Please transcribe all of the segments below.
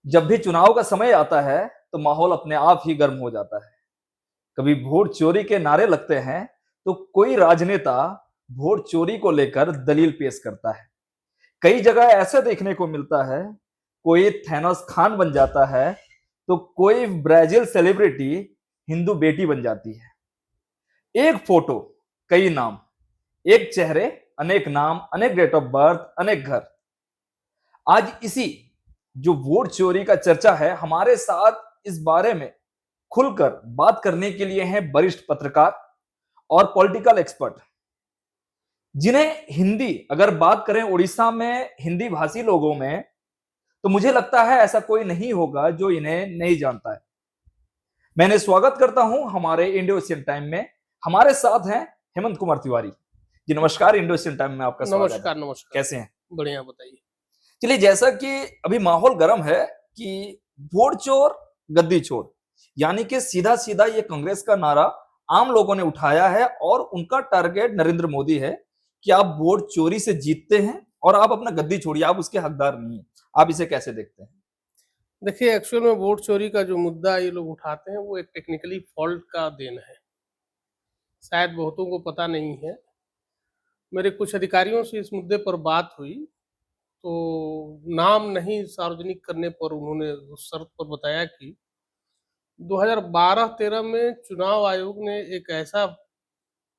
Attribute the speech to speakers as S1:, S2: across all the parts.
S1: जब भी चुनाव का समय आता है, तो माहौल अपने आप ही गर्म हो जाता है। कभी वोट चोरी के नारे लगते हैं, तो कोई राजनेता वोट चोरी को लेकर दलील पेश करता है। कई जगह ऐसा देखने को मिलता है, कोई थैनोस खान बन जाता है, तो कोई ब्राजील सेलिब्रिटी हिंदू बेटी बन जाती है। एक फोटो, कई नाम, एक चेहरे, अनेक नाम, अनेक डेट ऑफ बर्थ, अनेक घर। आज इसी जो वोट चोरी का चर्चा है, हमारे साथ इस बारे में खुलकर बात करने के लिए हैं वरिष्ठ पत्रकार और पॉलिटिकल एक्सपर्ट, जिन्हें हिंदी, अगर बात करें उड़ीसा में हिंदी भाषी लोगों में, तो मुझे लगता है ऐसा कोई नहीं होगा जो इन्हें नहीं जानता है। मैंने स्वागत करता हूं हमारे इंडो एशियन टाइम में। हमारे साथ हैं हेमंत कुमार तिवारी जी। नमस्कार, इंडो एशियन टाइम में आपका स्वागत है।
S2: नमस्कार नमस्कार।
S1: कैसे हैं?
S2: बढ़िया, बताइए।
S1: चलिए, जैसा कि अभी माहौल गर्म है कि वोट चोर गद्दी चोर, यानी कि सीधा सीधा ये कांग्रेस का नारा आम लोगों ने उठाया है और उनका टारगेट नरेंद्र मोदी है कि आप वोट चोरी से जीतते हैं और आप अपना गद्दी छोड़िए, आप उसके हकदार नहीं है। आप इसे कैसे देखते हैं?
S2: देखिए, एक्चुअल में वोट चोरी का जो मुद्दा ये लोग उठाते हैं वो एक टेक्निकली फॉल्ट का देन है। शायद बहुतों को पता नहीं है। मेरे कुछ अधिकारियों से इस मुद्दे पर बात हुई, तो नाम नहीं सार्वजनिक करने पर उन्होंने उस शर्त पर बताया कि 2012-13 में चुनाव आयोग ने एक ऐसा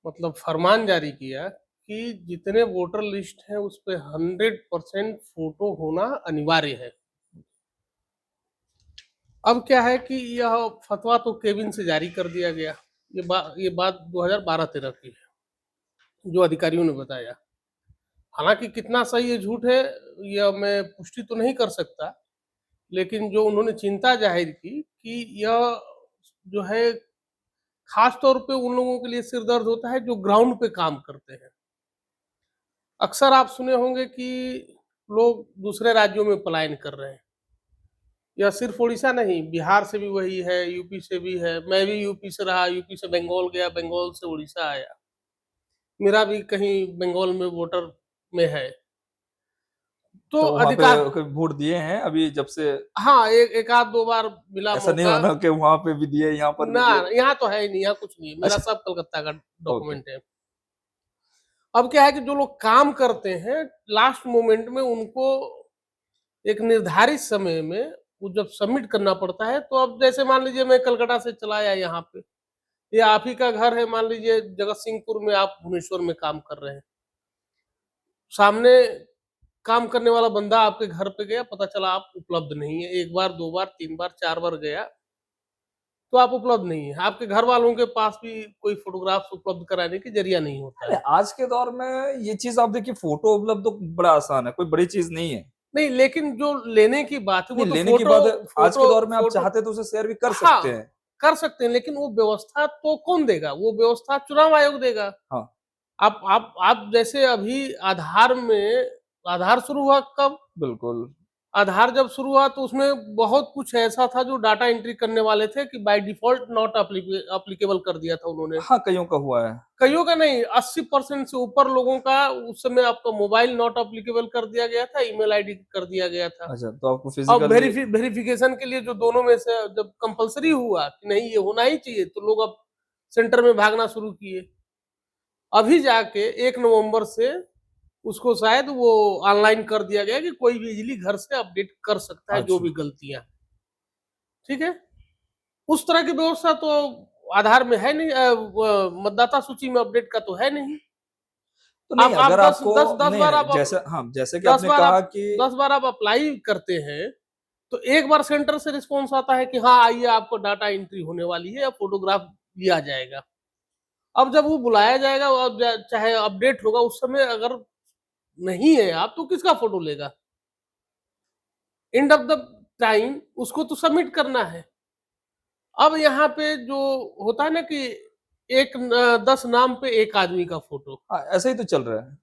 S2: फरमान जारी किया कि जितने वोटर लिस्ट हैं उस पे 100% फोटो होना अनिवार्य है। अब क्या है कि यह फतवा तो केबिन से जारी कर दिया गया। ये बात 2012-13 की है, जो अधिकारियों ने बताया। हालांकि कितना सही है झूठ है यह मैं पुष्टि तो नहीं कर सकता, लेकिन जो उन्होंने चिंता जाहिर की कि यह जो है खास तौर पे उन लोगों के लिए सिरदर्द होता है जो ग्राउंड पे काम करते हैं। अक्सर आप सुने होंगे कि लोग दूसरे राज्यों में पलायन कर रहे हैं। यह सिर्फ उड़ीसा नहीं, बिहार से भी वही है, यूपी से भी है। मैं भी यूपी से रहा, यूपी से बंगाल गया, बंगाल से उड़ीसा आया। मेरा भी कहीं बंगाल में वोटर में है। तो
S1: तो वहां
S2: अधिकार
S1: पे वोट दिए हैं अभी जब से?
S2: हाँ, एक आध दो बार मिला
S1: ऐसा नहीं
S2: मौका।
S1: होना कि वहां पे भी दिए, यहाँ पर भी
S2: ना,
S1: दिए?
S2: यहाँ तो है ही नहीं, यहाँ कुछ नहीं है। मेरा
S1: अच्छा।
S2: सब कलकत्ता का
S1: ओके।
S2: डॉक्यूमेंट है। अब क्या है कि जो लोग काम करते हैं लास्ट मोमेंट में उनको एक निर्धारित समय में वो जब सबमिट करना पड़ता है, तो अब जैसे मान लीजिए मैं कलकत्ता से चला आया यहाँ पे, ये आप ही का घर है, मान लीजिए जगत सिंहपुर में, आप भुवनेश्वर में काम कर रहे हैं। सामने काम करने वाला बंदा आपके घर पे गया, पता चला आप उपलब्ध नहीं है। एक बार, दो बार, तीन बार, चार बार गया, तो आप उपलब्ध नहीं है। आपके घर वालों के पास भी कोई फोटोग्राफ्स उपलब्ध कराने की जरिया नहीं होता
S1: अरे,
S2: है।
S1: आज के दौर में ये चीज आप देखिए, फोटो उपलब्ध तो बड़ा आसान है, कोई बड़ी चीज नहीं है।
S2: नहीं, लेकिन जो लेने की बात है वो
S1: नहीं,
S2: तो
S1: लेने की
S2: फोटो
S1: बात है। आज के
S2: फोटो
S1: दौर में आप
S2: फोटो
S1: चाहते तो उसे शेयर भी कर
S2: हाँ,
S1: सकते हैं।
S2: कर सकते हैं, लेकिन वो व्यवस्था तो कौन देगा? वो व्यवस्था चुनाव आयोग देगा।
S1: हाँ,
S2: आप जैसे अभी आधार शुरू हुआ कब?
S1: बिल्कुल।
S2: आधार जब शुरू हुआ तो उसमें बहुत कुछ ऐसा था जो डाटा एंट्री करने वाले थे कि बाय डिफॉल्ट नॉट एप्लीकेबल कर दिया था उन्होंने।
S1: हाँ, कईयों का हुआ है।
S2: कईयों का नहीं, 80% से ऊपर लोगों का उस समय आपका मोबाइल नॉट एप्लीकेबल कर दिया गया था, ईमेल आईडी कर दिया गया था।
S1: अच्छा, तो आपको
S2: अब
S1: फिजिकली?
S2: वेरिफिकेशन के लिए जो दोनों में से जब कंपलसरी हुआ कि नहीं ये होना ही चाहिए, तो लोग अब सेंटर में भागना शुरू किए। अभी जाके 1 नवंबर से उसको शायद वो ऑनलाइन कर दिया गया कि कोई भी इजीली घर से अपडेट कर सकता है जो
S1: अच्छा।
S2: भी गलतियां। ठीक है, उस तरह की व्यवस्था तो आधार में है नहीं। मतदाता सूची में अपडेट का तो है नहीं।
S1: तो नहीं,
S2: आप
S1: अगर
S2: दस
S1: आपको
S2: दस दस
S1: नहीं
S2: बार
S1: नहीं,
S2: आप
S1: जैसे हाँ, जैसे कि
S2: दस
S1: आपने
S2: बार
S1: कहा
S2: आप
S1: कि
S2: 10 बार आप अप्लाई करते हैं, तो एक बार सेंटर से रिस्पॉन्स आता है कि हाँ आइए, आपको डाटा एंट्री होने वाली है या फोटोग्राफ लिया जाएगा। अब जब वो बुलाया जाएगा और चाहे अपडेट होगा, उस समय अगर नहीं है आप, तो किसका फोटो लेगा? एंड ऑफ द टाइम उसको तो सबमिट करना है। अब यहाँ पे जो होता है ना कि 10 नाम पे एक आदमी का फोटो।
S1: हाँ, ऐसे ही तो चल रहा है।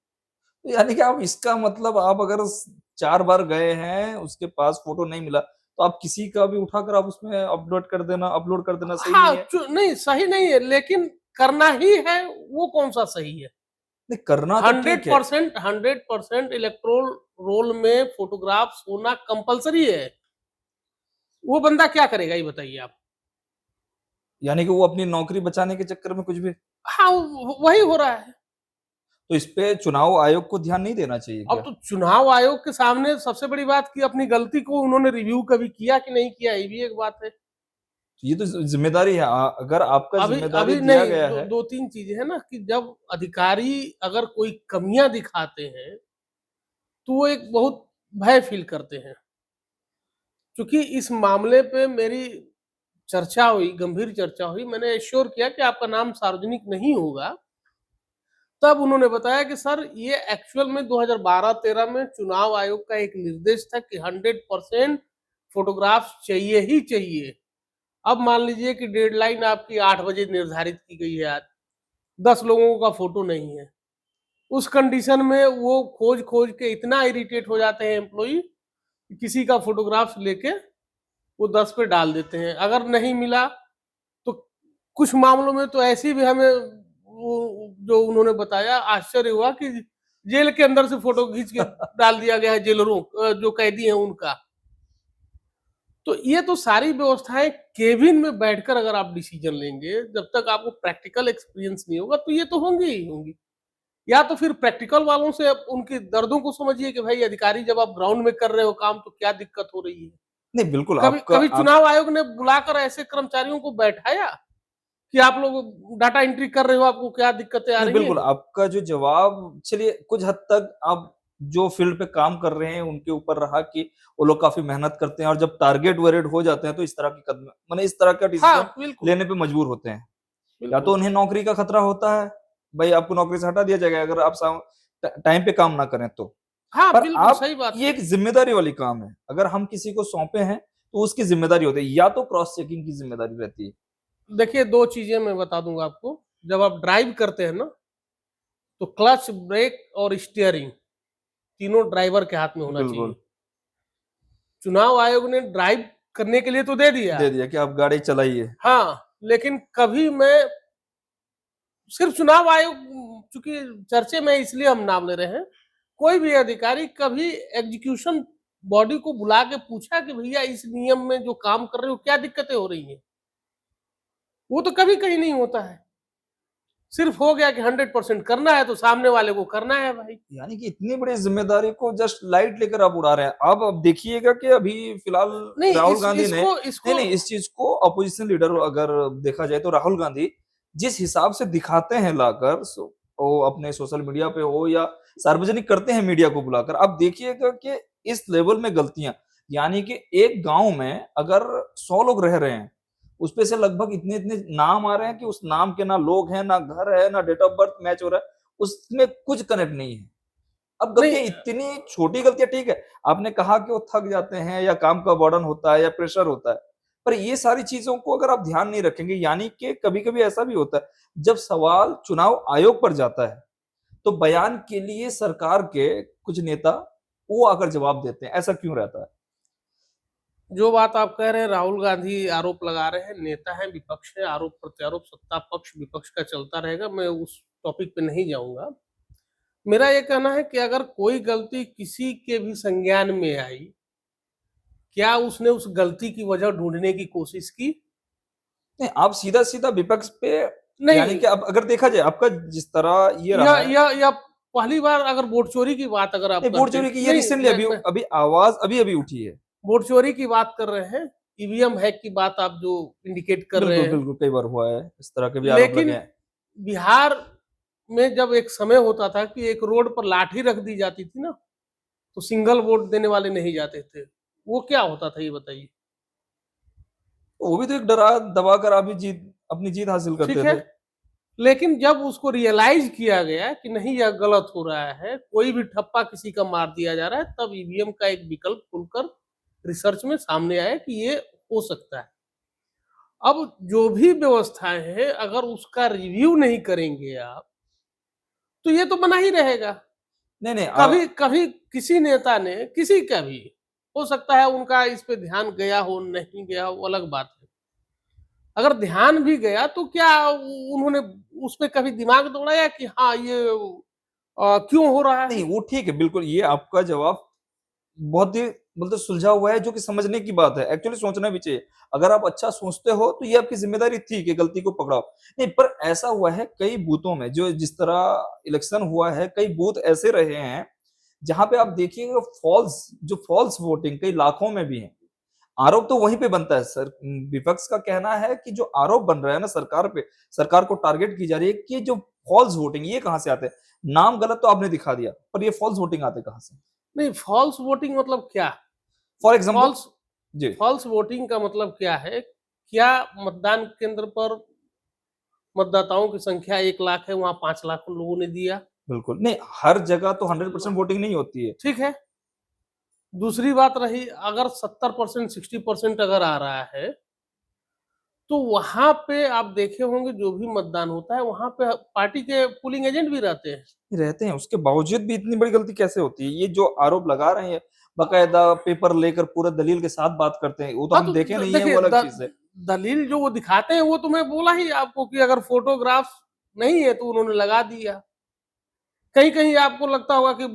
S1: तो यानी कि आप इसका मतलब, आप अगर 4 बार गए हैं, उसके पास फोटो नहीं मिला, तो आप किसी का भी उठाकर आप उसमें अपलोड कर देना सही नहीं
S2: हाँ,
S1: है?
S2: नहीं सही नहीं है, लेकिन करना ही है, वो कौन सा सही है?
S1: नहीं, करना तो ठीक है।
S2: 100% इलेक्ट्रोल रोल में फोटोग्राफ्स होना कंपलसरी है। वो बंदा क्या करेगा ये बताइए आप।
S1: यानी कि वो अपनी नौकरी बचाने के चक्कर में कुछ भी।
S2: हाँ, वही हो रहा है।
S1: तो इस पे चुनाव आयोग को ध्यान नहीं देना चाहिए
S2: अब
S1: क्या?
S2: तो चुनाव आयोग के सामने सबसे बड़ी बात कि अपनी गलती को उन्होंने रिव्यू कभी किया कि नहीं किया, ये भी एक बात है।
S1: ये तो जिम्मेदारी है। अगर आपका
S2: अभी
S1: जिम्मेदारी
S2: अभी
S1: दिया
S2: नहीं,
S1: गया
S2: दो
S1: है।
S2: दो तीन चीजें हैं ना कि जब अधिकारी अगर कोई कमियां दिखाते हैं तो वो एक बहुत भय फील करते हैं। क्योंकि इस मामले पे मेरी चर्चा हुई, गंभीर चर्चा हुई, मैंने एश्योर किया कि आपका नाम सार्वजनिक नहीं होगा। तब उन्होंने बताया कि सर ये एक्चुअल में 2012-13 में चुनाव आयोग का एक निर्देश था कि 100% फोटोग्राफ चाहिए ही चाहिए। अब मान लीजिए कि डेडलाइन आपकी 8 बजे निर्धारित की गई है, आज 10 लोगों का फोटो नहीं है। उस कंडीशन में वो खोज खोज के इतना इरिटेट हो जाते हैं एम्प्लॉई, किसी का फोटोग्राफ लेके वो 10 पे डाल देते हैं। अगर नहीं मिला तो कुछ मामलों में तो ऐसी भी हमें वो जो उन्होंने बताया आश्चर्य हुआ कि जेल के अंदर से फोटो खींच के डाल दिया गया है जेलरों जो कैदी हैं उनका। तो ये तो सारी व्यवस्थाएं केबिन में बैठकर अगर आप डिसीजन लेंगे, जब तक आपको प्रैक्टिकल एक्सपीरियंस नहीं होगा तो ये तो होंगी ही होंगी। या तो फिर प्रैक्टिकल वालों से आप उनके दर्दों को समझिए कि भाई अधिकारी जब आप ग्राउंड में कर रहे हो काम तो क्या दिक्कत हो रही है।
S1: नहीं, बिल्कुल
S2: कभी
S1: आपका
S2: कभी
S1: आप
S2: चुनाव आयोग ने बुलाकर ऐसे कर्मचारियों को बैठाया कि आप लोग डाटा एंट्री कर रहे हो, आपको क्या दिक्कतें आ
S1: नहीं,
S2: रही
S1: बिल्कुल
S2: हैं।
S1: आपका जो जवाब, चलिए कुछ हद तक आप जो फील्ड पे काम कर रहे हैं उनके ऊपर रहा कि वो लोग काफी मेहनत करते हैं और जब टारगेट वेरेट हो जाते हैं तो इस तरह की कदम, माने इस तरह का
S2: हाँ
S1: डिसीजन
S2: बिल्कुल
S1: लेने पे मजबूर होते हैं। या तो
S2: बिल्कुल।
S1: उन्हें नौकरी का खतरा होता है, भाई आपको नौकरी से हटा दिया जाएगा अगर आप टाइम पे काम ना करें तो।
S2: हाँ
S1: पर
S2: बिल्कुल
S1: आप,
S2: सही बात
S1: ये
S2: है।
S1: एक जिम्मेदारी वाली काम है, अगर हम किसी को सौंपे हैं तो उसकी जिम्मेदारी होती है, या तो क्रॉस चेकिंग की जिम्मेदारी रहती है।
S2: देखिए दो चीजें मैं बता दूंगा आपको। जब आप ड्राइव करते हैं ना तो क्लच, ब्रेक और स्टीयरिंग तीनों ड्राइवर के हाथ में होना
S1: बिल्कुल
S2: चाहिए। चुनाव आयोग ने ड्राइव करने के लिए तो दे दिया,
S1: दे दिया कि आप गाड़ी चलाइए।
S2: हाँ, लेकिन कभी मैं सिर्फ चुनाव आयोग, चूंकि चर्चे में इसलिए हम नाम ले रहे हैं, कोई भी अधिकारी कभी एग्जीक्यूशन बॉडी को बुला के पूछा कि भैया इस नियम में जो काम कर रहे हो क्या दिक्कतें हो रही हैं? वो तो कभी कहीं नहीं होता है। सिर्फ हो गया कि 100% करना है तो सामने वाले को करना है भाई।
S1: यानी कि इतनी बड़ी जिम्मेदारी को जस्ट लाइट लेकर आप उड़ा रहे हैं। अब देखिएगा कि अभी फिलहाल
S2: नहीं,
S1: राहुल
S2: इस
S1: गांधी ने,
S2: इसको
S1: नहीं
S2: इसको
S1: नहीं, इस चीज को अपोजिशन लीडर अगर देखा जाए तो राहुल गांधी जिस हिसाब से दिखाते हैं लाकर, वो अपने सोशल मीडिया पे हो या सार्वजनिक करते हैं मीडिया को बुलाकर, आप देखिएगा कि इस लेवल में गलतियां, यानी कि एक गांव में अगर 100 लोग रह रहे हैं, उसपे से लगभग इतने इतने नाम आ रहे हैं कि उस नाम के ना लोग हैं, ना घर है, ना डेट ऑफ बर्थ मैच हो रहा है, उसमें कुछ कनेक्ट नहीं है। अब
S2: नहीं,
S1: गलतियां, इतनी छोटी गलतियां ठीक है, आपने कहा कि वो थक जाते हैं या काम का बर्डन होता है या प्रेशर होता है, पर ये सारी चीजों को अगर आप ध्यान नहीं रखेंगे, यानी कि कभी-कभी ऐसा भी होता है, जब सवाल चुनाव आयोग पर जाता है, तो बयान के लिए सरकार के कुछ नेता वो आकर जवाब देते हैं। ऐसा क्यों रहता है?
S2: जो बात आप कह रहे हैं, राहुल गांधी आरोप लगा रहे हैं, नेता है, विपक्ष है, आरोप प्रत्यारोप, सत्ता पक्ष विपक्ष का चलता रहेगा, मैं उस टॉपिक पे नहीं जाऊंगा। मेरा ये कहना है कि अगर कोई गलती किसी के भी संज्ञान में आई, क्या उसने उस गलती की वजह ढूंढने की कोशिश की?
S1: नहीं, आप सीधा-सीधा विपक्ष पे, यानी
S2: नहीं।
S1: कि अब अगर देखा जाए आपका जिस तरह ये
S2: या
S1: रहा है।
S2: या या पहली बार अगर वोट चोरी की बात अगर आप
S1: नहीं, वोट
S2: करते हैं,
S1: चोरी की ये
S2: नहीं,
S1: रिसेंटली अभी
S2: मैं
S1: अभी आवाज अभी-अभी उठी है।
S2: वोट चोरी की बात कर रहे हैं, ईवीएम हैक की बात आप जो इंडिकेट कर रहे
S1: बिल्कुल,
S2: हैं।
S1: बिल्कुल, कई बार हुआ है, इस तरह के भी आरोप लगे
S2: लेकिन
S1: हैं।
S2: बिहार में जब एक समय होता था कि एक रोड पर लाठी रख दी जाती थी ना, तो सिंगल वोट देने वाले नहीं जाते थे। वो क्या होता था ये बताइए?
S1: वो भी तो एक डरा दबा कर आप भी अपनी जीत हासिल
S2: ठीक
S1: करते
S2: है,
S1: थे।
S2: लेकिन जब उसको रियलाइज किया गया कि नहीं यह गलत हो रहा है, कोई भी ठप्पा किसी का मार दिया जा रहा है, तब ईवीएम का एक विकल्प खुलकर रिसर्च में सामने आया कि ये हो सकता है। अब जो भी व्यवस्थाएं हैं अगर उसका रिव्यू नहीं करेंगे आप तो ये तो बना ही रहेगा।
S1: नहीं, नहीं,
S2: कभी कभी किसी नेता ने, किसी का भी हो सकता है, उनका इस पे ध्यान गया हो, नहीं गया हो, वो अलग बात है। अगर ध्यान भी गया तो क्या उन्होंने उस पे कभी दिमाग दौड़ाया कि हाँ ये क्यों हो रहा
S1: नहीं,
S2: है?
S1: वो ठीक है, बिल्कुल ये आपका जवाब बहुत ही मतलब सुलझा हुआ है, जो कि समझने की बात है। एक्चुअली सोचना भी चाहिए। अगर आप अच्छा सोचते हो तो ये आपकी ज़िम्मेदारी थी कि गलती को पकड़ाओ। नहीं, पर ऐसा हुआ है कई बूथों में, जो जिस तरह इलेक्शन हुआ है, कई बूथ ऐसे रहे हैं, जहाँ पे आप देखिएगा फ़ॉल्स वोटिंग कई लाखों में भी है। आरोप तो वहीं पे बनता है सर। विपक्ष का कहना है कि जो आरोप बन रहा है ना सरकार पे, सरकार को टारगेट की जा रही है कि ये जो फॉल्स वोटिंग ये कहाँ से आते हैं? नाम गलत तो आपने दिखा दिया, पर ये फॉल्स वोटिंग आते कहाँ से?
S2: नहीं, फॉल्स वोटिंग मतलब क्या?
S1: फॉर एग्ज़ाम्पल
S2: फॉल्स
S1: जी,
S2: फॉल्स वोटिंग का मतलब क्या है? क्या मतदान केंद्र पर मतदाताओं की संख्या 1 लाख है, वहाँ 5 लाख लोगों ने दिया,
S1: बिल्कुल। नहीं, हर जगह तो 100% वोटिंग नहीं होती है।
S2: ठीक है। दूसरी बात रही, अगर 70% 60% अगर आ रहा है, तो वहाँ पे आप देखे होंगे जो भी मतदान होता है, वहाँ पे पार्टी के पोलिंग एजेंट भी रहते हैं।
S1: रहते हैं, उसके बावजूद भी इतनी बड़ी गलती कैसे होती है? ये जो आरोप लगा रहे हैं, बाकायदा पेपर लेकर पूरा दलील के साथ बात करते हैं, वो तो
S2: हाँ,
S1: हम
S2: तो
S1: देखे नहीं है,
S2: देखिए
S1: वो अलग चीज़ है।
S2: दलील जो वो दिखाते हैं वो तो मैं बोला ही आपको कि अगर फोटोग्राफ नहीं है तो उन्होंने लगा दिया। कहीं कहीं आपको लगता होगा कि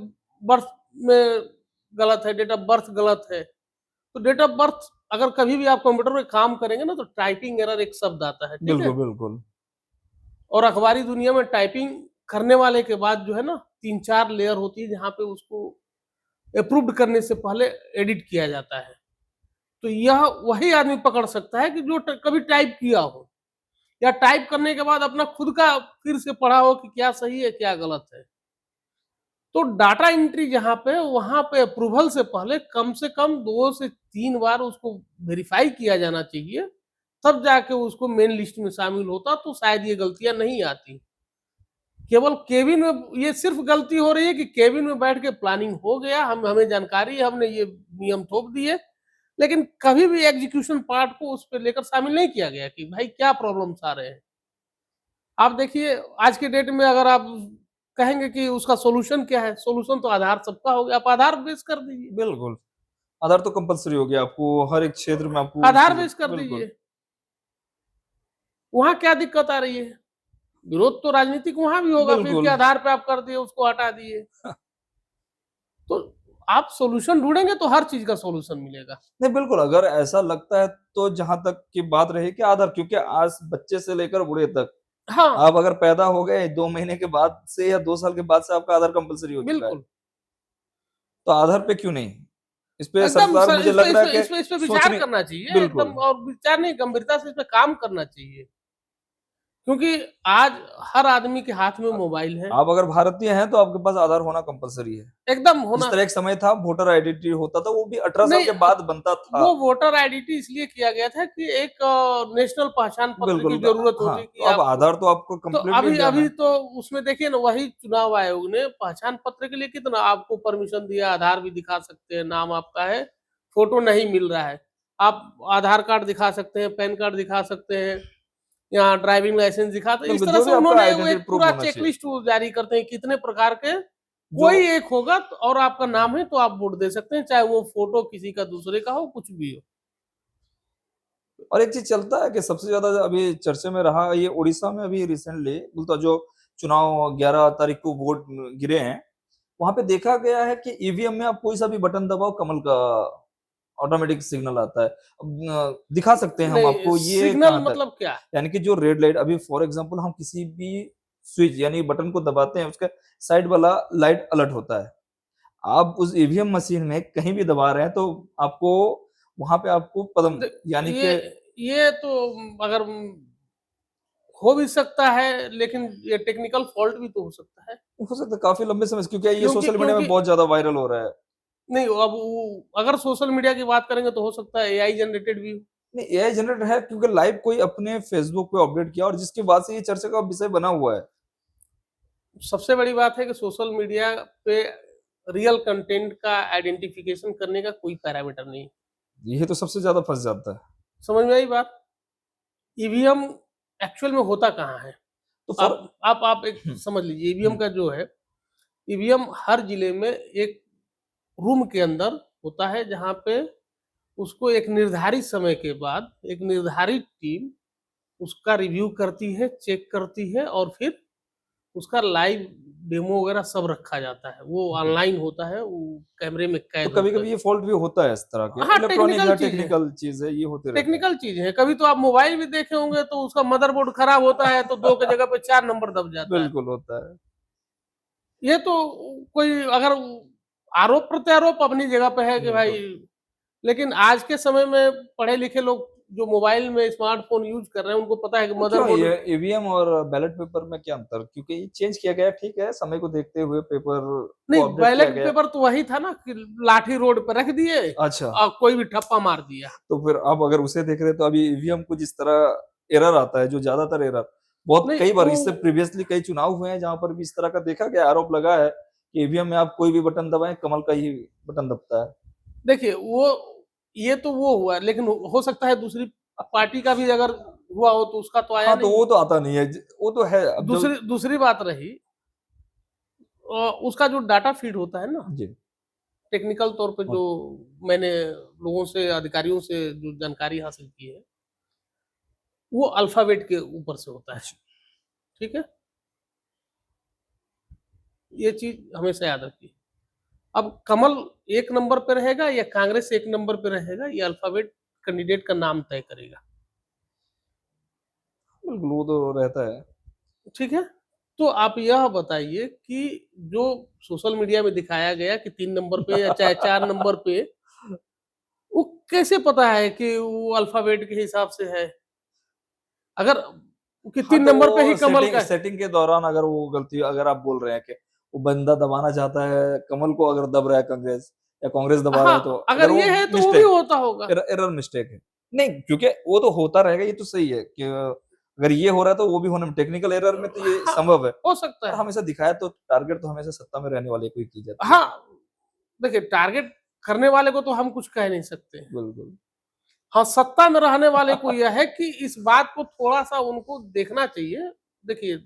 S2: बर्थ में गलत है, डेट ऑफ बर्थ गलत है, तो डेट ऑफ बर्थ अगर कभी भी आप कंप्यूटर में काम करेंगे ना तो टाइपिंग एरर एक शब्द आता है, ठीक
S1: बिल्कुल,
S2: है।
S1: बिल्कुल।
S2: और अखबारी दुनिया में टाइपिंग करने वाले के बाद जो है ना 3-4 लेयर होती है जहाँ पे उसको अप्रूव्ड करने से पहले एडिट किया जाता है। तो यह वही आदमी पकड़ सकता है कि जो कभी टाइप किया हो या टाइप करने के बाद अपना खुद का फिर से पढ़ा हो कि क्या सही है क्या गलत है। तो डाटा एंट्री जहाँ पे वहां पे अप्रूवल से पहले कम से कम 2 से 3 बार उसको वेरीफाई किया जाना चाहिए, तब जाके उसको मेन लिस्ट में शामिल होता, तो शायद ये गलतियां नहीं आती। केवल केबिन में ये सिर्फ गलती हो रही है कि केबिन में बैठ के प्लानिंग हो गया, हम हमें जानकारी है, हमने ये नियम थोप दिए, लेकिन कभी भी एग्जीक्यूशन पार्ट को उस पे लेकर शामिल नहीं किया गया कि भाई क्या प्रॉब्लम्स आ रहे हैं। आप देखिए आज के डेट में अगर आप कहेंगे कि उसका सॉल्यूशन क्या है, सॉल्यूशन तो आधार सबका हो गया, आप आधार बेस कर दीजिए,
S1: बिल्कुल। आधार तो कंपल्सरी हो गया आपको, हर एक क्षेत्र में आपको वो
S2: आधार
S1: चीज़ें
S2: बेस कर
S1: बिल्कुल।
S2: दीजिए। वहाँ क्या दिक्कत आ रही है? विरोध तो राजनीतिक वहाँ भी होगा, फिर के
S1: बिल्कुल।
S2: आधार पे आप कर दिए, उसको हटा दिए। तो आप सॉल्यूशन ढूँढेंगे तो हर चीज़ का सॉल्यूशन मिलेगा।
S1: नहीं, बिल्कुल, अगर ऐसा लगता है तो जहाँ तक की बात रही कि आधार, क्योंकि आज बच्चे से लेकर बूढ़े तक,
S2: हाँ,
S1: आप अगर पैदा हो गए 2 महीने के बाद से या 2 साल के बाद से आपका आधार कंपल्सरी हो चुका है।
S2: बिल्कुल।
S1: तो आधार पे क्यों नहीं? इस पे
S2: एकदम
S1: सरकार
S2: स
S1: मुझे लग रहा है
S2: इस पे
S1: कि
S2: विचार
S1: सोचने
S2: करना चाहिए एकदम,
S1: बिल्कुल।
S2: और विचार नहीं, गंभीरता से इस पे काम करना चाहिए। क्योंकि आज हर आदमी के हाथ में
S1: अ,
S2: मोबाइल है,
S1: आप अगर भारतीय हैं तो आपके पास आधार होना कंपल्सरी है।
S2: एकदम
S1: जिस
S2: होना।
S1: तरह एक समय था वोटर आइडेंटिटी होता था, वो भी 18 साल
S2: नहीं,
S1: के बाद बनता था।
S2: वो वोटर आईडेंटिटी इसलिए किया गया था कि एक नेशनल पहचान पत्र की
S1: बिल्कुल, तो
S2: ज़रूरत
S1: हाँ,
S2: होती
S1: तो
S2: कि
S1: अब
S2: आपको।
S1: आधार तो आपको
S2: तो
S1: कंप्लीटली
S2: अभी
S1: इंडिया में
S2: अभी
S1: है।
S2: तो उसमें देखिए ना, वही चुनाव आयोग ने पहचान पत्र के लिए कितना आपको परमिशन दिया, आधार भी दिखा सकते हैं, नाम आपका है, फोटो नहीं मिल रहा है। आप आधार कार्ड दिखा सकते हैं, पैन कार्ड दिखा सकते हैं, या ड्राइविंग लाइसेंस दिखा, तो इस
S1: बिल्कुल,
S2: तरह
S1: जो
S2: से
S1: भी आपका
S2: उन्होंने वो
S1: आइडेंटिटी
S2: एक
S1: प्रूफ
S2: पूरा
S1: होना चाहिए।
S2: चेकलिस्ट वो जारी करते हैं कितने प्रकार के,
S1: जो
S2: कोई एक होगा और आपका नाम है तो आप वोट दे सकते हैं, चाहे वो फोटो किसी का दूसरे का हो, कुछ भी हो।
S1: और एक चीज़ चलता है कि सबसे ज़्यादा अभी चर्चे में रहा ये उड़ीसा में अभी रिसेंटली बोलता जो चुनाव 11 तारीख को वोट गिरे हैं, वहाँ पे देखा गया है कि ईवीएम में आप कोई सा भी बटन दबाओ कमल का ऑटोमेटिक सिग्नल आता है। अब दिखा सकते हैं हम
S2: नहीं,
S1: आपको ये
S2: सिग्नल
S1: कहाँ तक,
S2: मतलब क्या?
S1: यानी कि जो रेड लाइट अभी फॉर एग्जांपल हम किसी भी स्विच यानी बटन को दबाते हैं, उसका साइड वाला लाइट अलर्ट होता है। आप उस ईवीएम मशीन में कहीं भी दबा रहे हैं तो आपको वहाँ पे आपको पदम
S2: द-
S1: यानी
S2: ये
S1: कि
S2: ये तो अगर हो भी सकता है, लेकिन ये टेक्निकल फॉल्ट भी तो हो सकता है।
S1: हो सकता है काफ़ी लंबे समय से, क्योंकि ये
S2: क्योंकि
S1: सोशल मीडिया में
S2: क्योंकि
S1: बहुत ज़्यादा वायरल हो रहा है।
S2: नहीं, अब वो अगर सोशल मीडिया की बात करेंगे तो हो सकता है एआई जनरेटेड भी हो।
S1: नहीं, एआई जनरेटेड है क्योंकि लाइव कोई अपने फेसबुक पे अपडेट किया और जिसकी बाद से ये चर्चा का विषय बना हुआ है।
S2: सबसे बड़ी बात है कि सोशल मीडिया पे रियल कंटेंट का आइडेंटिफिकेशन करने का कोई पैरामीटर नहीं है।
S1: ये तो सबसे ज़्यादा फँस जाता है।
S2: समझ में आई बात? ईवीएम एक्चुअल में होता कहाँ है?
S1: तो फॉर
S2: आप एक
S1: हुँ,
S2: समझ लीजिए, ईवीएम
S1: हुँ,
S2: का जो है, ईवीएम हर जिले में एक रूम के अंदर होता है जहाँ पे उसको एक निर्धारित समय के बाद एक निर्धारित टीम उसका रिव्यू करती है, चेक करती है और फिर उसका लाइव डेमो वगैरह सब रखा जाता है, वो ऑनलाइन होता है, वो कैमरे में
S1: तो
S2: कैद
S1: कभी
S2: होता
S1: कभी
S2: है।
S1: ये फॉल्ट भी होता है इस तरह के,
S2: हाँ,
S1: इलेक्ट्रॉनिक
S2: टेक्निकल
S1: है,
S2: चीज है,
S1: टेक्निकल चीज है, ये होते रहता है।
S2: टेक्निकल चीज है। कभी तो आप मोबाइल भी देखे होंगे तो उसका मदरबोर्ड खराब होता है तो 2 की जगह पे 4 नंबर दब जाता है।
S1: बिल्कुल होता है।
S2: ये तो कोई अगर आरोप प्रत्यारोप अपनी जगह पे है कि भाई,
S1: बिल्कुल।
S2: लेकिन आज के समय में पढ़े लिखे लोग जो मोबाइल में स्मार्टफोन यूज कर रहे हैं उनको पता है कि
S1: तो क्यों
S2: मदरबोर्ड।
S1: ये ईवीएम और बैलेट पेपर में क्या अंतर, क्योंकि ये चेंज किया गया, ठीक है, समय को देखते हुए पेपर
S2: नहीं,
S1: को अपडेट किया
S2: बैलेट
S1: गया।
S2: पेपर तो वही था ना कि लाठी रोड पे रख दिए
S1: अच्छा,
S2: और कोई भी ठप्पा मार दिया।
S1: तो फिर अब अगर उसे देख रहे हैं तो अभी ईवीएम को जिस तरह एरर आता है, जो ज्यादातर एरर बहुत
S2: नहीं
S1: कई बार,
S2: वो,
S1: इससे प्रीवियसली कई चुनाव हुए हैं जहां पर भी इस तरह का देखा गया, आरोप लगा है कि ईवीएम में आप कोई भी बटन दबाएं, कमल का ही बटन दबता है।
S2: देखिए वो, ये तो वो हुआ, लेकिन हो सकता है दूसरी पार्टी का भी अगर हुआ हो तो उसका तो आया
S1: हाँ, तो
S2: नहीं।
S1: वो तो आता नहीं है, वो तो है अब जब।
S2: दूसरी दूसरी बात रही, उसका जो डाटा फीड होता है ना,
S1: जी।
S2: टेक्निकल तौर पे
S1: हाँ,
S2: जो मैंने लोगों से, अधिकारियों से जो जानकारी हासिल की है, वो अल्फाबेट के ऊपर से होता है।
S1: अच्छा।
S2: ठीक है, ये चीज हमेशा याद रखिए। अब कमल 1 नंबर पे रहेगा या कांग्रेस 1 नंबर पे रहेगा, ये अल्फाबेट कैंडिडेट का नाम तय करेगा।
S1: बिल्कुल, वो तो रहता है।
S2: ठीक है, तो आप यह बताइए कि जो सोशल मीडिया में दिखाया गया कि 3 नंबर पे या चाहे 4 नंबर पे, वो कैसे पता है कि वो अल्फाबेट के हिसाब से है? अगर कि
S1: हाँ,
S2: 3
S1: तो
S2: नंबर पे ही
S1: वो
S2: कमल
S1: सेटिंग
S2: का है।
S1: सेटिंग के दौरान अगर वो गलती, अगर आप बोल रहे हैं कि वो बंदा दबाना चाहता है कमल को, अगर दब रहा है कांग्रेस या कांग्रेस दबा रहा है, तो
S2: हाँ, अगर
S1: अगर वो
S2: ये है तो वो भी
S1: मिस्टेक,
S2: होता होगा।
S1: एरर मिस्टेक है। नहीं, क्योंकि वो तो होता रहेगा, ये तो सही है कि अगर ये हो रहा है तो वो भी होना, टेक्निकल एरर में तो ये
S2: हाँ,
S1: संभव है।
S2: हो सकता
S1: और
S2: है।
S1: हमेशा दिखाया तो टारगेट तो हमेशा सत्ता में रहने वाले को ही की जाती है।
S2: हाँ, देखिए टारगेट करने वाले को तो हम कुछ कह नहीं सकते।
S1: बिल्कुल।
S2: हाँ, सत्ता में रहने वाले को यह है कि इस बात को थोड़ा-सा उनको देखना चाहिए। देखिए,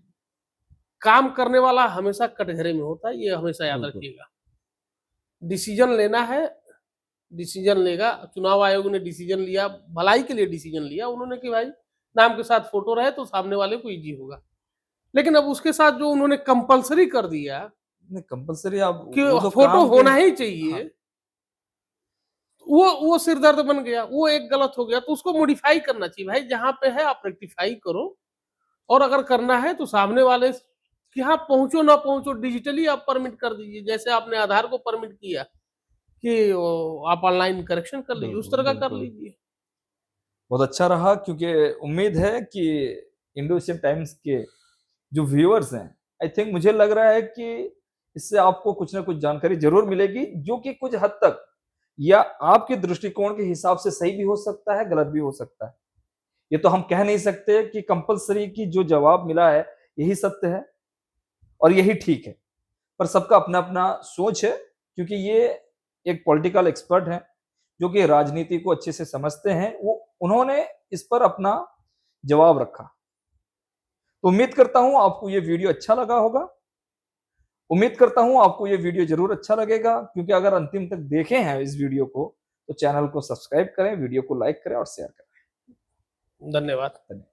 S2: काम करने वाला हमेशा कटघरे में होता है, ये हमेशा याद
S1: बिल्कुल।
S2: रखिएगा। डिसीजन लेना है, डिसीजन लेगा। चुनाव आयोग ने डिसीजन लिया, भलाई के लिए डिसीजन लिया उन्होंने कि भाई नाम के साथ फोटो रहे तो सामने वाले को ईज़ी होगा। लेकिन अब उसके साथ जो उन्होंने कंपल्सरी कर दिया
S1: नहीं, कंपल्सरी आप,
S2: कि
S1: वो तो
S2: फोटो
S1: काम के।
S2: होना ही
S1: हाँ,
S2: चाहिए, वो सिरदर्द बन गया, वो एक गलत हो गया, तो उसको मॉडिफाई करना चाहिए। भाई जहाँ पे है आप रेक्टिफाई करो, और अगर करना है तो सामने वाले के यहाँ पहुँचो ना पहुँचो, डिजिटली आप परमिट कर दीजिए। जैसे आपने आधार को परमिट किया कि आप ऑनलाइन करेक्शन कर लीजिए, उस
S1: बिल्कुल,
S2: तरह का कर
S1: बिल्कुल।
S2: लीजिए।
S1: बहुत अच्छा रहा, क्योंकि उम्मीद है कि इंडो एशियन टाइम्स के जो व्यूअर्स हैं, आई थिंक मुझे लग रहा है कि इससे आपको कुछ ना कुछ जानकारी जरूर मिलेगी, जो कि कुछ हद तक या आपके दृष्टिकोण के हिसाब से सही भी हो सकता है, गलत भी हो सकता है। ये तो हम कह नहीं सकते कि कंपल्सरी की जो जवाब मिला है यही सत्य है और यही ठीक है, पर सबका अपना अपना सोच है, क्योंकि ये एक पॉलिटिकल एक्सपर्ट हैं जो कि राजनीति को अच्छे से समझते हैं, वो उन्होंने इस पर अपना जवाब रखा। तो उम्मीद करता हूं आपको ये वीडियो अच्छा लगा होगा। उम्मीद करता हूं आपको ये वीडियो जरूर अच्छा लगेगा, क्योंकि अगर अंतिम तक देखे हैं इस वीडियो को तो चैनल को सब्सक्राइब करें, वीडियो को लाइक करें और शेयर करें।
S2: धन्यवाद।
S1: धन्यवाद।